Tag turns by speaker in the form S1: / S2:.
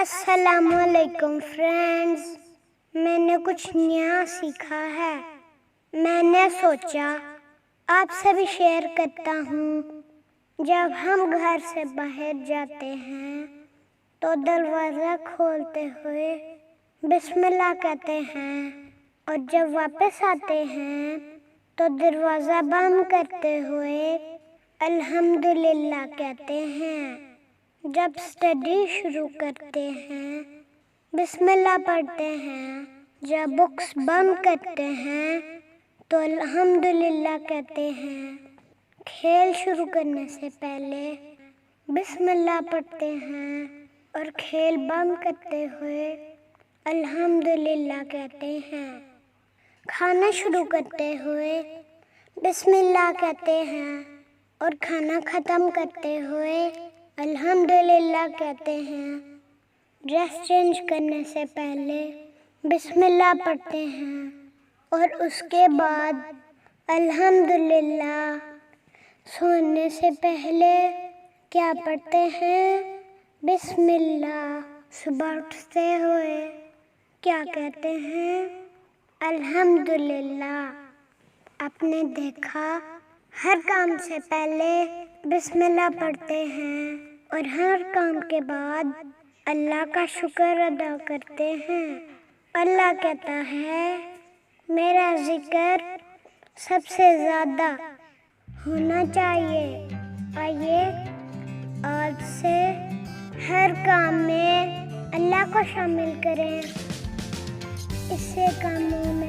S1: अस्सलामुअलैकुम फ्रेंड्स, मैंने कुछ नया सीखा है। मैंने सोचा आपसे भी शेयर करता हूँ। जब हम घर से बाहर जाते हैं तो दरवाज़ा खोलते हुए बिस्मिल्लाह कहते हैं, और जब वापस आते हैं तो दरवाज़ा बंद करते हुए अल्हम्दुलिल्लाह कहते हैं। जब स्टडी शुरू करते हैं बिस्मिल्लाह पढ़ते हैं। जब बुक्स बंद करते हैं तो अल्हम्दुलिल्लाह कहते हैं। खेल शुरू करने से पहले बिस्मिल्लाह पढ़ते हैं और खेल बंद करते हुए अल्हम्दुलिल्लाह कहते हैं। खाना शुरू करते हुए बिस्मिल्लाह कहते हैं और खाना ख़त्म करते हुए अल्हम्दुलिल्लाह कहते हैं। ड्रेस चेंज करने से पहले बिस्मिल्लाह पढ़ते हैं और उसके बाद अल्हम्दुलिल्लाह। सोने से पहले क्या पढ़ते हैं? बिस्मिल्लाह। सुबह उठते हुए क्या कहते हैं? अल्हम्दुलिल्लाह। आपने देखा, हर काम से पहले बिस्मिल्लाह पढ़ते हैं और हर काम के बाद अल्लाह का शुक्र अदा करते हैं। अल्लाह कहता है, मेरा जिक्र सबसे ज़्यादा होना चाहिए। आइए आज से हर काम में अल्लाह को शामिल करें। इससे कामों में